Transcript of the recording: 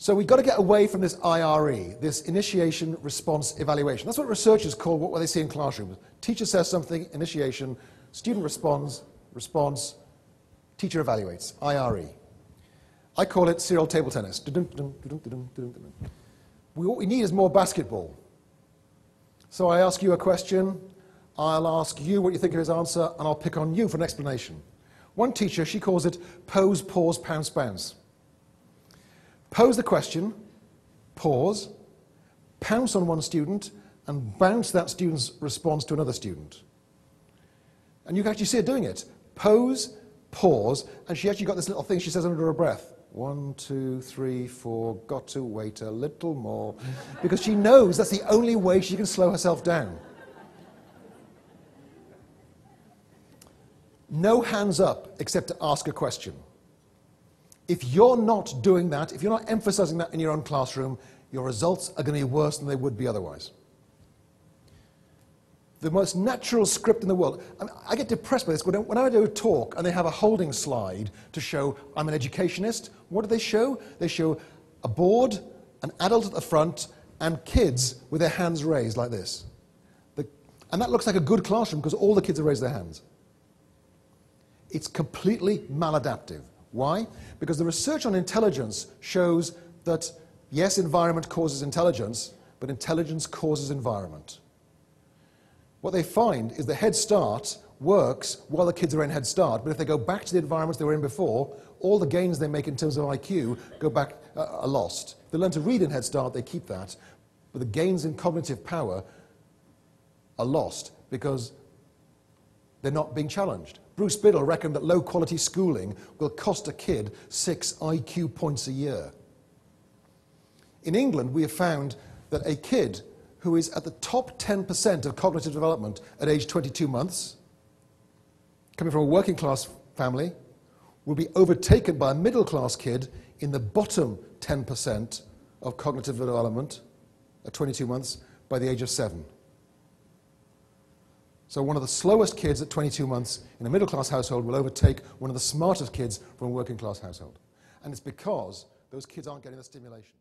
So we've got to get away from this IRE, this initiation, response, evaluation. That's what researchers call what they see in classrooms. Teacher says something, initiation, student responds, response, teacher evaluates, IRE. I call it serial table tennis. What we need is more basketball. So I ask you a question, I'll ask you what you think of his answer, and I'll pick on you for an explanation. One teacher, she calls it pose, pause, pounce, bounce. Pose the question, pause, pounce on one student, and bounce that student's response to another student. And you can actually see her doing it. Pose, pause, and she actually got this little thing she says under her breath. 1, 2, 3, 4, got to wait a little more. Because she knows that's the only way she can slow herself down. No hands up except to ask a question. If you're not doing that, if you're not emphasizing that in your own classroom, your results are going to be worse than they would be otherwise. The most natural script in the world. I get depressed by this. When I do a talk and they have a holding slide to show I'm an educationist, what do they show? They show a board, an adult at the front, and kids with their hands raised like this. And that looks like a good classroom because all the kids have raised their hands. It's completely maladaptive. Why? Because the research on intelligence shows that, yes, environment causes intelligence, but intelligence causes environment. What they find is the Head Start works while the kids are in Head Start, but if they go back to the environments they were in before, all the gains they make in terms of IQ go back, are lost. If they learn to read in Head Start, they keep that, but the gains in cognitive power are lost because they're not being challenged. Bruce Biddle reckoned that low-quality schooling will cost a kid 6 IQ points a year. In England, we have found that a kid who is at the top 10% of cognitive development at age 22 months, coming from a working-class family, will be overtaken by a middle-class kid in the bottom 10% of cognitive development at 22 months by the age of 7. So one of the slowest kids at 22 months in a middle-class household will overtake one of the smartest kids from a working-class household. And it's because those kids aren't getting the stimulation.